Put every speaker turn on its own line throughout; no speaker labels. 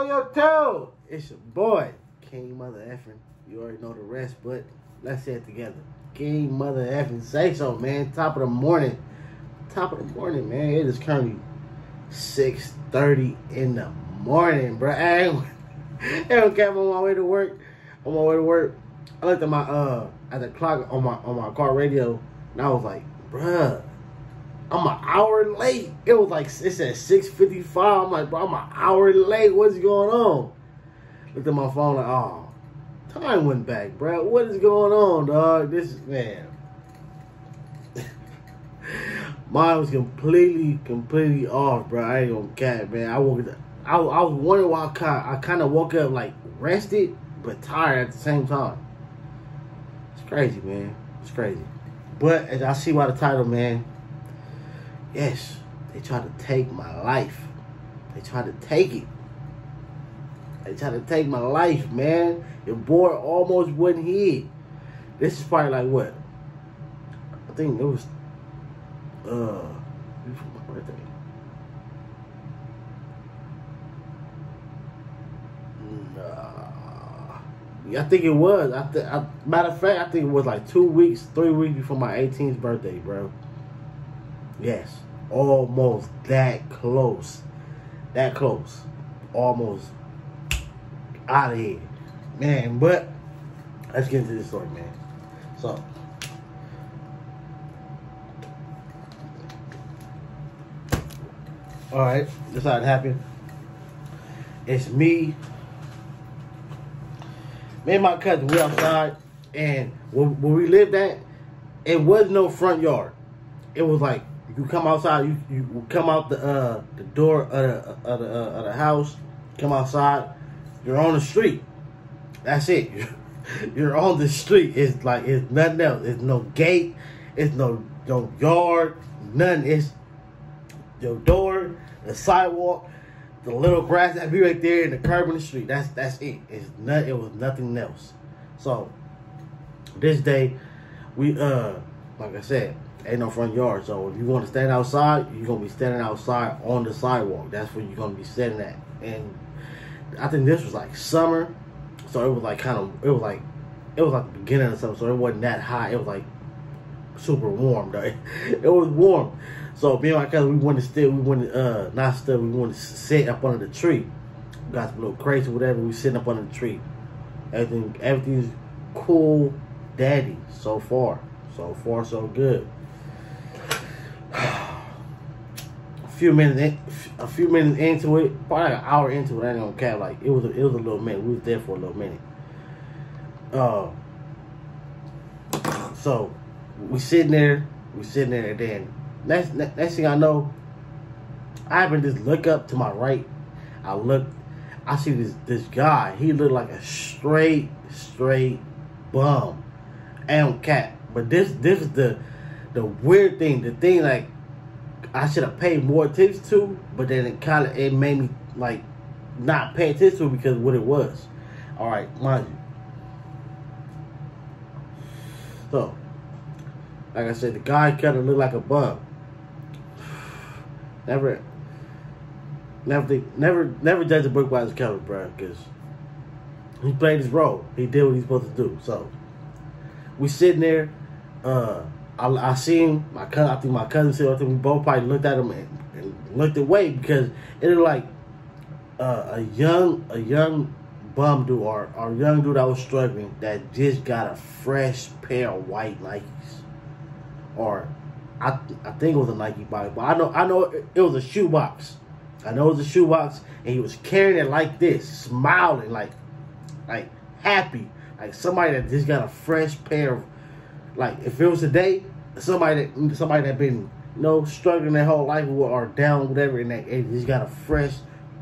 yo. It's your boy, King Mother Effing. You already know the rest, but let's say it together. King Mother Effing. Say so, man. Top of the morning, man. It is currently 6:30 in the morning, bro. I don't care. I'm on my way to work. I looked at my at the clock on my car radio, and I was like, bruh, I'm an hour late. It was like, it said 6:55. I'm like, bro, I'm an hour late. What's going on? Looked at my phone like, oh, time went back, bro. What is going on, dog? This is, man. Mine was completely off, bro. I ain't gonna cap, man. I was wondering why I kind of woke up like rested but tired at the same time. It's crazy, man. It's crazy. But as I see by the title, man, yes, they tried to take my life. They tried to take it. They tried to take my life, man. Your boy almost wasn't hit. This is probably like what? I think it was before my birthday. Nah. I think it was. Matter of fact, I think it was like 3 weeks before my 18th birthday, bro. Yes. Almost that close. Almost out of here. Man, but let's get into this story, man. So, alright, this how it happened. It's me and my cousin, we outside, and where we lived at, it was no front yard. It was like, you come outside, you come out the door of the house, come outside, you're on the street. That's it. You're on the street. It's like, it's nothing else. It's no gate. It's no yard. Nothing. It's your door, the sidewalk, the little grass that be right there, and the curb in the street. That's it. It was nothing else. So this day, we like I said, ain't no front yard. So if you want to stand outside, you're gonna be standing outside on the sidewalk. That's where you're gonna be standing at. And I think this was like summer, so it was like it was like the beginning of summer, so it wasn't that hot. It was like super warm though. It was warm. So me and my cousin, we wanted to sit up under the tree. We got some little crates or whatever. We sitting up under the tree. Everything's cool, daddy. So far, so good. A few minutes into it, probably like an hour into it, I ain't gonna cap. Like it was a little minute. We was there for a little minute. So we sitting there, and then next thing I know, I happen to just look up to my right. I see this guy. He looked like a straight bum. I don't cap. But this is the weird thing. The thing like I should have paid more attention to, but then it made me like not pay attention to because of what it was. All right, mind you. So, like I said, the guy kind of looked like a bum. Never judge a book by its cover, bro, because he played his role. He did what he's supposed to do. So we sitting there. I see him. I think my cousin said. I think we both probably looked at him and looked away because it was like a young bum dude or a young dude that was struggling that just got a fresh pair of white Nikes, or I think it was a Nike bike, but I know it was a shoebox. I know it was a shoebox, and he was carrying it like this, smiling, like happy, like somebody that just got a fresh pair of. Like if it was today, somebody that been struggling their whole life or down whatever, and they just got a fresh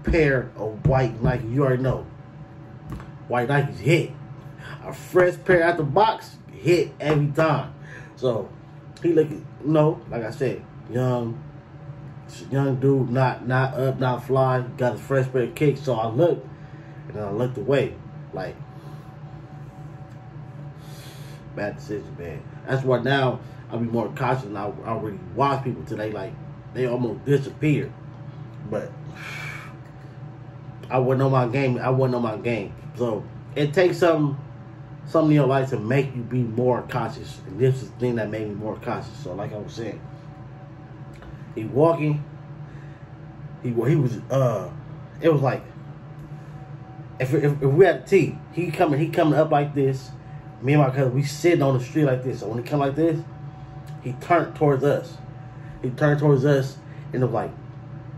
pair of white Nike. You already know, white Nikes hit. A fresh pair out the box hit every time. So he looking, like I said, young dude, not up, not fly, got a fresh pair of kicks. So I looked, and then I looked away, like. Bad decision, man. That's why now I'll be more cautious and I really watch people today like they almost disappear. But I wasn't on my game. I wasn't on my game. So it takes something in your life to make you be more conscious. And this is the thing that made me more conscious. So like I was saying, he walking. He was it was like if we had a T, he coming up like this. Me and my cousin, we sitting on the street like this. So when he come like this, he turned towards us. He turned towards us, and it was like,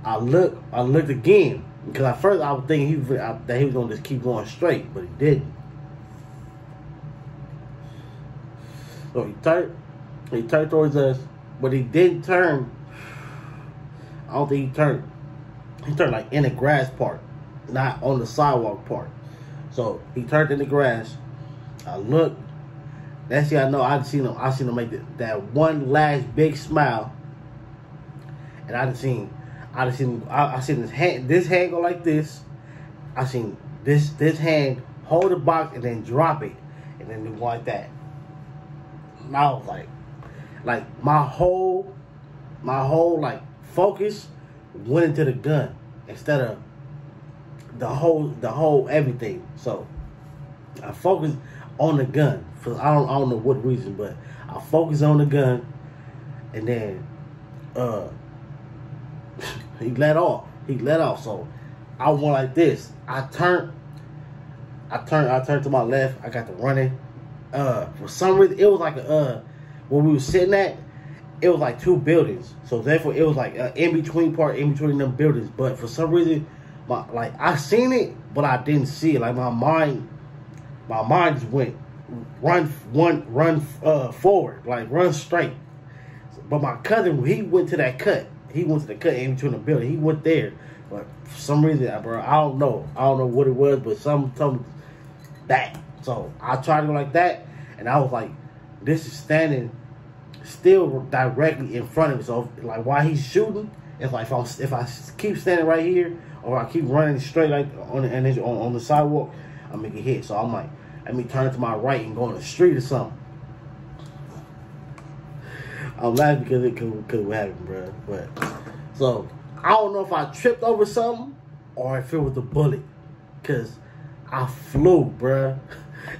I looked again, because at first I was thinking that he was gonna just keep going straight, but he didn't. So he turned towards us, but he didn't turn. I don't think he turned. He turned like in the grass part, not on the sidewalk part. So he turned in the grass. I looked. That's how I know I seen him make that one last big smile. And I seen this hand go like this. I seen this hand hold the box and then drop it, and then do like that. And I was like my whole like focus went into the gun instead of the whole everything. So I focused on the gun for I don't know what reason, but I focused on the gun, and then he let off. So I went like this. I turned to my left. I got to running. For some reason, it was like where we were sitting at, it was like two buildings. So therefore, it was like in between them buildings. But for some reason, I seen it, but I didn't see it. Like my mind just went run forward, like run straight. But my cousin, he went to that cut. He went to the cut in between the building. He went there, but for some reason, bro, I don't know what it was, but some told me that. So I tried to go like that, and I was like, this is standing still directly in front of me. So like while he's shooting, it's like if I keep standing right here, or I keep running straight like on the sidewalk, I'm gonna get hit. So I'm like, let me turn to my right and go on the street or something. I'm laughing because it what happened, bro. But so I don't know if I tripped over something or if it was the bullet, cause I flew, bro.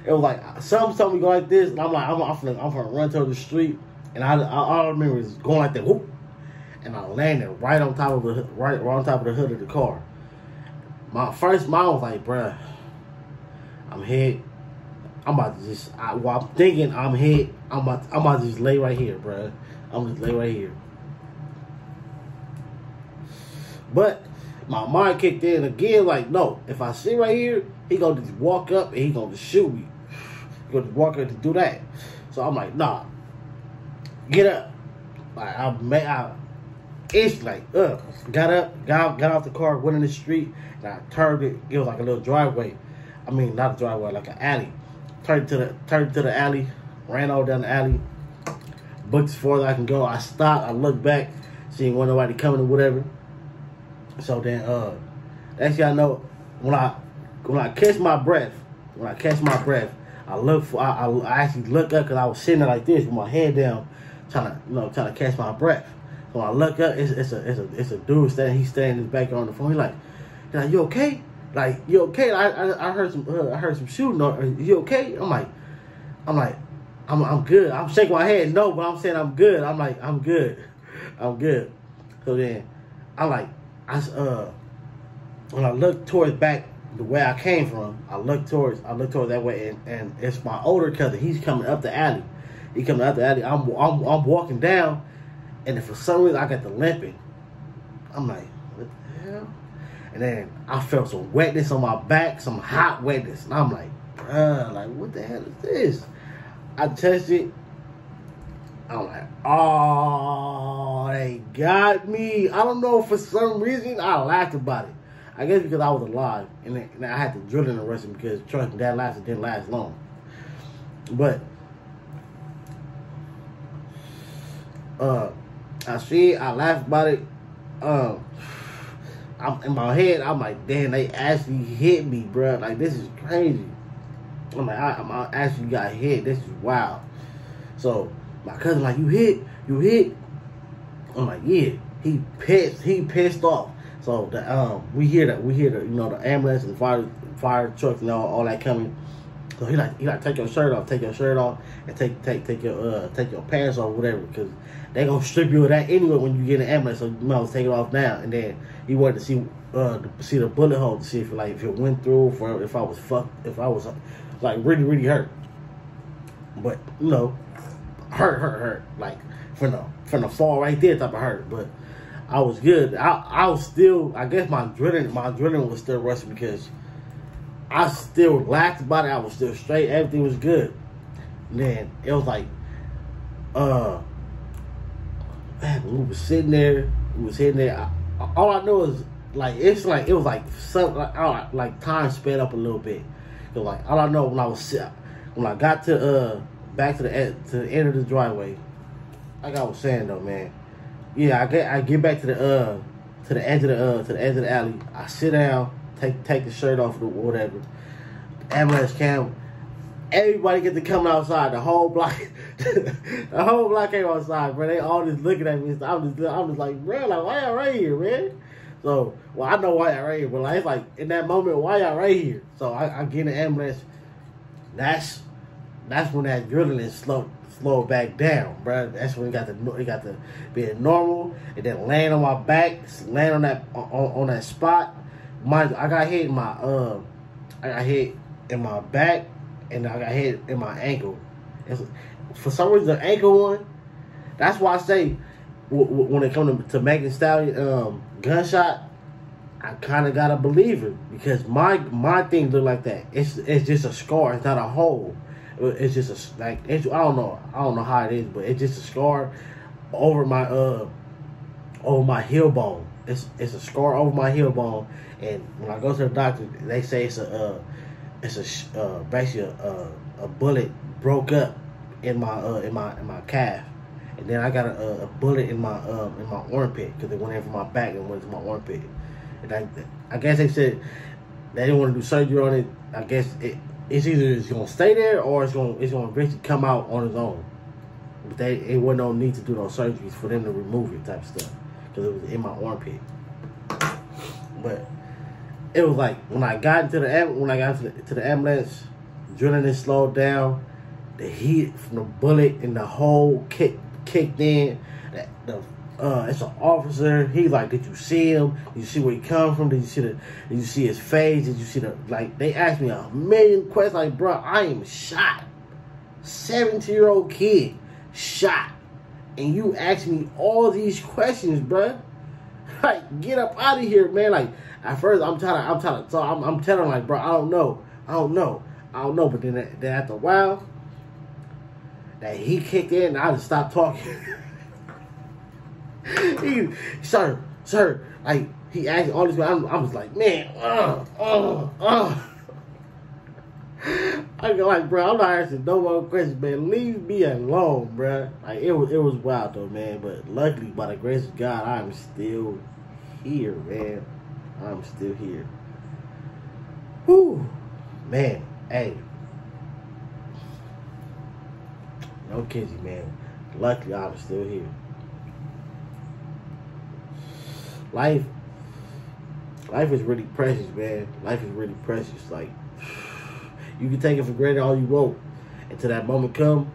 It was like something told me go like this, and I'm like, I'm gonna run to the street, and all I remember is going like that, whoop, and I landed right on top of the hood of the car. My first mind was like, bro, I'm hit. I'm about to just, I'm thinking I'm hit. I'm about to just lay right here, bro. I'm just lay right here. But my mind kicked in again, like, no, if I sit right here, he gonna just walk up and he gonna just shoot me. He gonna just walk up to do that. So I'm like, nah, get up. Like got up, got off the car, went in the street, and I turned it. It was like a little driveway. I mean, not a driveway, like an alley. Turned to the alley, ran all down the alley, booked as far as I can go. I stopped, I looked back, seeing when nobody coming or whatever. So then, that's how I know when I catch my breath, I actually look up because I was sitting there like this with my head down, trying to catch my breath. So when I look up, it's a dude standing. He's standing in his back on the phone. He's like, you okay? Like, you okay? I heard some shooting. Are you okay? I'm like, I'm good. I'm shaking my head. No, but I'm saying I'm good. I'm like, I'm good. So then, when I look towards back the way I came from, I look towards that way, and it's my older cousin. He's coming up the alley. I'm walking down, and for some reason I got the limping. I'm like, what the hell? And then I felt some wetness on my back, some hot wetness, and I'm like, bruh, like what the hell is this? I touched it. I'm like, oh, they got me. I don't know, for some reason I laughed about it. I guess because I was alive, and I had to drill in the rest because trust me, that didn't last long. But I laughed about it. I'm in my head, I'm like, damn, they actually hit me, bro. Like, this is crazy. I'm like, I actually got hit. This is wild. So my cousin like, you hit? I'm like, yeah. He pissed off. So we hear the you know, the ambulance and fire trucks and all that coming. So he like take your shirt off, and take your pants off, whatever, because they gonna strip you of that anyway when you get in the ambulance. So you might as well take it off now. And then he wanted to see the bullet hole to see if it went through, if I was like really hurt. But you know, hurt like from the fall right there type of hurt. But I was good. I was still, I guess my adrenaline was still rushing because I still laughed about it. I was still straight. Everything was good. And then it was like, man, we was sitting there. All I know is it was like something like time sped up a little bit. So like all I know when I got to back to the end of the driveway, like I was saying though, man. Yeah, I get back to the edge of the alley. I sit down, take the shirt off or whatever. Ambulance came. Everybody get to come outside. The whole block, came outside, bro. They all just looking at me. I'm just like, bro, like why y'all right here, man? So, well, I know why y'all right here, but like, it's like in that moment, why y'all right here? So I get in the ambulance. That's when that adrenaline slow back down, bro. That's when it got to being normal, and then laying on my back, laying on that spot. I got hit in my back, and I got hit in my ankle. For some reason, the ankle one. That's why I say when it comes to Megan Thee Stallion gunshot, I kind of gotta believe her because my thing look like that. It's just a scar. It's not a hole. It's just I don't know how it is, but it's just a scar over my heel bone. It's a scar over my heel bone, and when I go to the doctor, they say it's basically a bullet broke up in my calf, and then I got a bullet in my armpit because it went in from my back and went to my armpit, and I guess they said they didn't want to do surgery on it. I guess it's either gonna stay there or it's gonna eventually come out on its own. But it wasn't no need to do no surgeries for them to remove it type stuff because it was in my armpit. But it was like when I got to the ambulance, adrenaline slowed down. The heat from the bullet and the hole kicked in. It's an officer. He's like, did you see him? Did you see where he come from? Did you see his face? Did you see they asked me a million questions. Like, bro, I am shot. 17-year-old kid shot, and you ask me all these questions, bro. Like, get up out of here, man. Like, at first I'm trying to. So I'm telling like, bro, I don't know. But then after a while, that he kicked in, and I just stopped talking. Sir, like he asked all these. I was like, man, I go like, bro, I'm not asking no more questions, man. Leave me alone, bro. Like it was wild though, man. But luckily, by the grace of God, I'm still here, man. I'm still here. Whew, man. Hey, no kidding, man. Luckily, I'm still here. Life is really precious, man. Life is really precious. Like, you can take it for granted all you want. Until that moment come,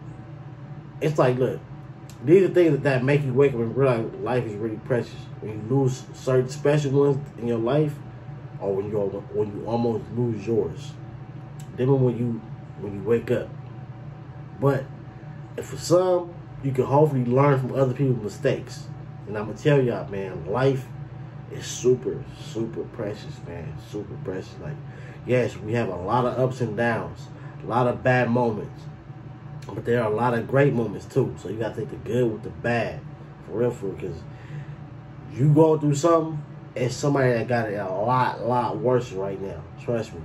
it's like, look, these are things that make you wake up and realize life is really precious. When you lose certain special ones in your life, or when you almost lose yours. Then when you wake up. But if for some, you can hopefully learn from other people's mistakes. And I'm gonna tell y'all, man, life is super, super precious, man. Super precious. Like, yes, we have a lot of ups and downs, a lot of bad moments, but there are a lot of great moments too. So you gotta take the good with the bad, for real, because you going through something, and somebody that got it a lot worse right now. Trust me.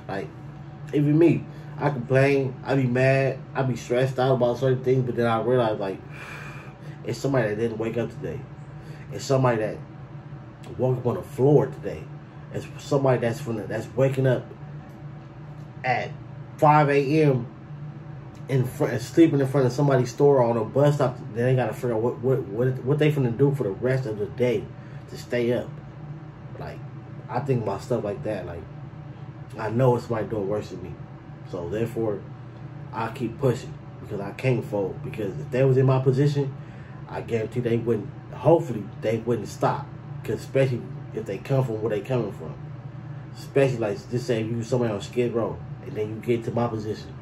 Like, even me, I complain, I be mad, I be stressed out about certain things, but then I realize, like, it's somebody that didn't wake up today. It's somebody that woke up on the floor today. It's somebody that's waking up at 5 a.m. in front, sleeping in front of somebody's store or on a bus stop, then they gotta figure out what they finna do for the rest of the day to stay up. Like, I think about stuff like that. Like, I know it's somebody doing worse than me, so therefore I keep pushing because I can't fold. Because if they was in my position, I guarantee they wouldn't. Hopefully they wouldn't stop. Because especially if they come from where they coming from, especially like just say you somewhere on Skid Row and then you get to my position.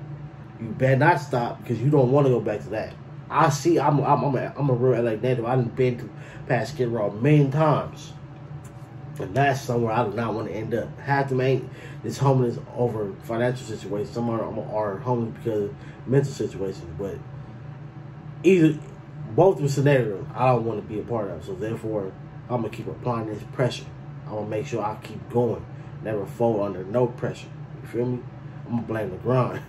You better not stop because you don't want to go back to that. I see. I'm a real LA native. I've been to past Skid Row a million times, and that's somewhere I do not want to end up. Half them ain't this homeless over financial situations. Some are homeless because of mental situations. But both of the scenarios, I don't want to be a part of. So therefore, I'm gonna keep applying this pressure. I'm gonna make sure I keep going, never fold under no pressure. You feel me? I'm gonna blame the grind.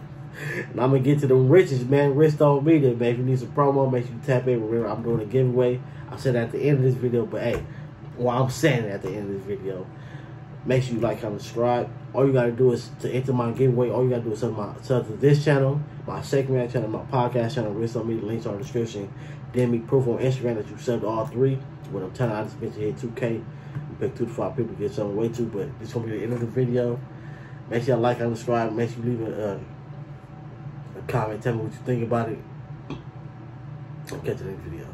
And I'm going to get to the richest, man. Rich don't be there, man. If you need some promo, make sure you tap in. Remember, I'm doing a giveaway. I said at the end of this video, but hey, well, I'm saying it at the end of this video. Make sure you like, comment, subscribe. All you got to do is to enter my giveaway. All you got to do is sub to this channel, my secondary channel, my podcast channel, Rich don't be. The links are in the description. Then me proof on Instagram that you subbed to all three. When I'm telling you, I just mentioned hit 2K. You pick 2 to 5 people to get something way too, but it's going to be the end of the video. Make sure you like, comment, subscribe. Make sure you leave a comment, tell me what you think about it. I'll catch you in the video.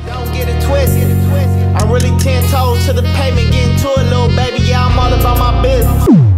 Don't get it twisted. I'm really 10 toes to the pavement, getting to it, little baby. Yeah, I'm all about my business.